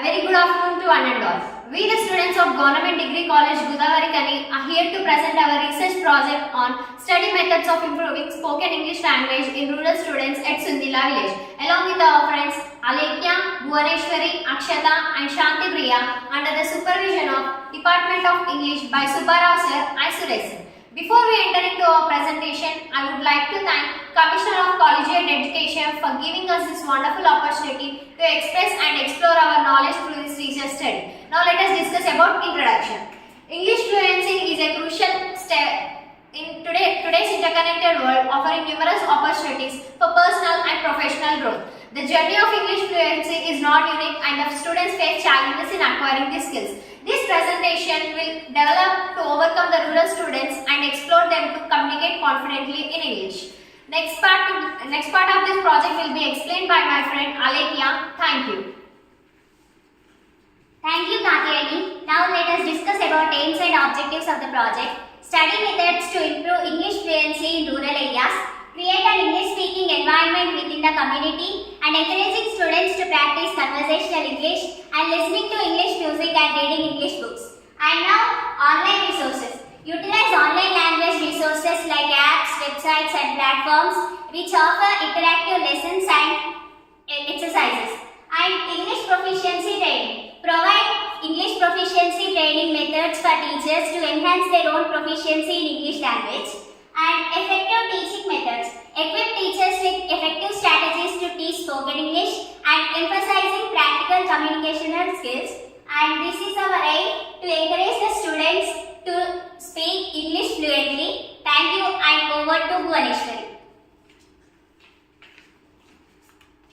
very good afternoon to one and all. We the students of Government Degree College Godavari Kani are here to present our research project on study methods of improving spoken English language in rural students at Sundila village. Along with our friends Alekya, Bhuvaneshwari, Akshata and Shanti Priya under the supervision of Department of English by Subbarao sir, Suresh sir. Before we enter into our presentation, I would like to thank Commissioner of Collegiate Education for giving us this wonderful opportunity to express and explore our knowledge through this research study. Now let us discuss about introduction. English fluency is a crucial step in today's interconnected world, offering numerous opportunities for personal and professional growth. The journey of English fluency is not unique and the students face challenges in acquiring these skills. This presentation will develop to overcome the rural students and explore them to communicate confidently in English. Next part of this project will be explained by my friend Alekya. Thank you. Thank you, Katyayani. Now let us discuss about aims and objectives of the project. Study methods to improve English fluency in rural areas. Create an English-speaking environment within the community and encouraging students to practice conversational English and listening to English music and reading English books. And now, online resources. Utilize online language resources like apps, websites and platforms which offer interactive lessons and exercises. And English proficiency training. Provide English proficiency training methods for teachers to enhance their own proficiency in English language. And effective teaching methods. Equip teachers with effective strategies to teach spoken English and emphasizing practical communicational skills. And this is our aim to encourage the students to speak English fluently. Thank you and over to Bhuvaneshwari.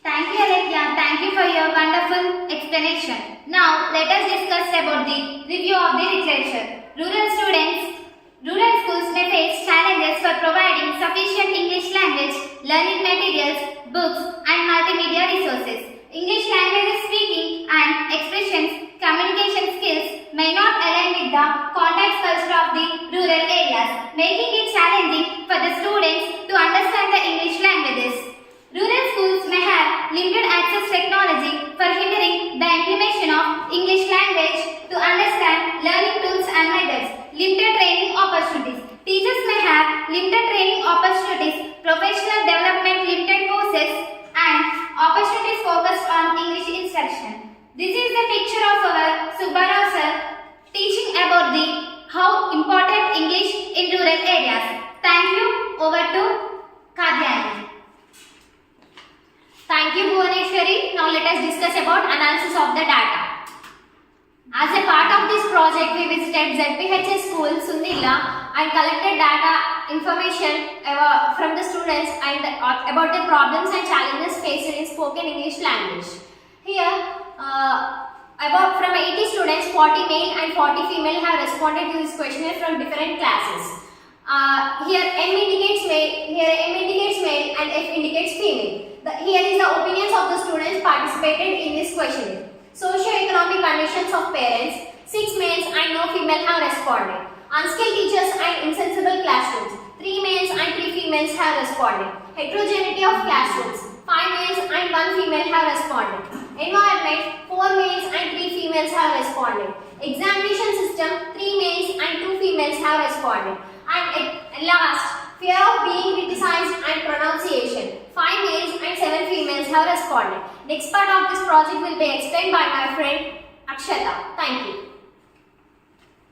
Thank you, Alekya. Thank you for your wonderful explanation. Now, let us discuss about the review of the literature. Rural schools may face challenges for providing sufficient English language, learning materials, books, and multimedia resources. English language speaking and expressions, communication skills may not align with the context culture of the rural areas, making it challenging for the students to understand the English languages. Rural schools may have limited access technology for hindering the implementation of English language to understand learning tools and methods. Limited training opportunities. Teachers may have limited training opportunities, professional development limited courses and opportunities focused on English instruction. This is the picture of our Subbarao sir teaching about how important English in rural areas. Thank you. Over to Katyayani. Thank you, Bhuvaneshwari. Now let us discuss about analysis of the data. As a part of this project, we visited ZPHS school, Sundila, and collected data information from the students and about the problems and challenges faced in spoken English language. Here, from 80 students, 40 male and 40 female have responded to this questionnaire from different classes. Here M indicates male and F indicates female. Here is the opinions of the students participated in this questionnaire. Socio-economic conditions of parents, 6 males and no female have responded. Unskilled teachers and insensible classrooms, 3 males and 3 females have responded. Heterogeneity of classrooms, 5 males and 1 female have responded. Environment, 4 males and 3 females have responded. Examination system, 3 males and 2 females have responded. And last, fear of being criticized and pronunciation, 5 males and 7 females have responded. Next part of this project will be explained by my friend Akshata. Thank you.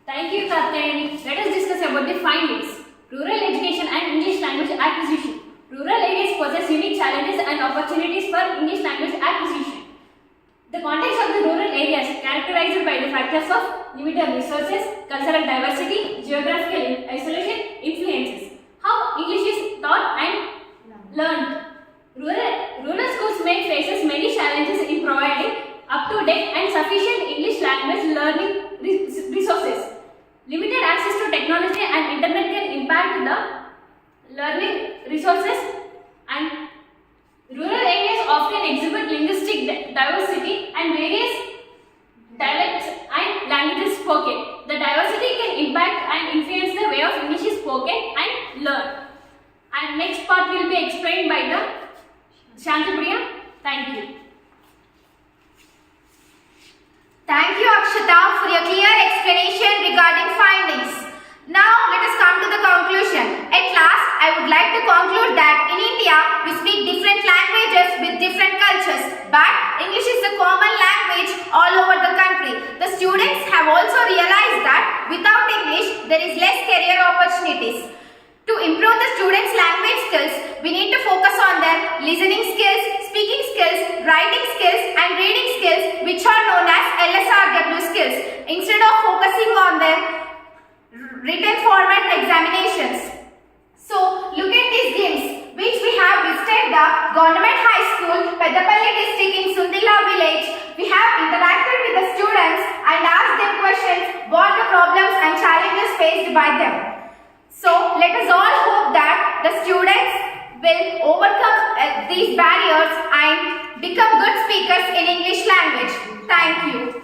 Thank you, Katyayani. Let us discuss about the findings. Rural education and English language acquisition. Rural areas possess unique challenges and opportunities for English language acquisition. The context of the rural areas characterized by the factors of limited resources, cultural diversity, geographical isolation, influences. How English is taught and learned. Rural schools may face many challenges in providing up-to-date and sufficient English language learning resources. Limited access to technology and internet can impact the learning resources, and rural areas often exhibit linguistic diversity and various dialects and languages spoken. The diversity can impact and influence the way of English is spoken and learned. And next part will be explained by the Shanti Priya. Thank you. like to conclude that in India, we speak different languages with different cultures, but English is the common language all over the country. The students have also realized that without English, there is less career opportunities. To improve the students' language skills, we need to focus on their listening skills, speaking skills, writing skills, and reading skills, which are known as LSRW skills, instead of focusing on their written format examinations. So, look at these games, which we have visited the Government High School, Peddapalli district in Sundilla village. We have interacted with the students and asked them questions what the problems and challenges faced by them. So, let us all hope that the students will overcome these barriers and become good speakers in English language. Thank you.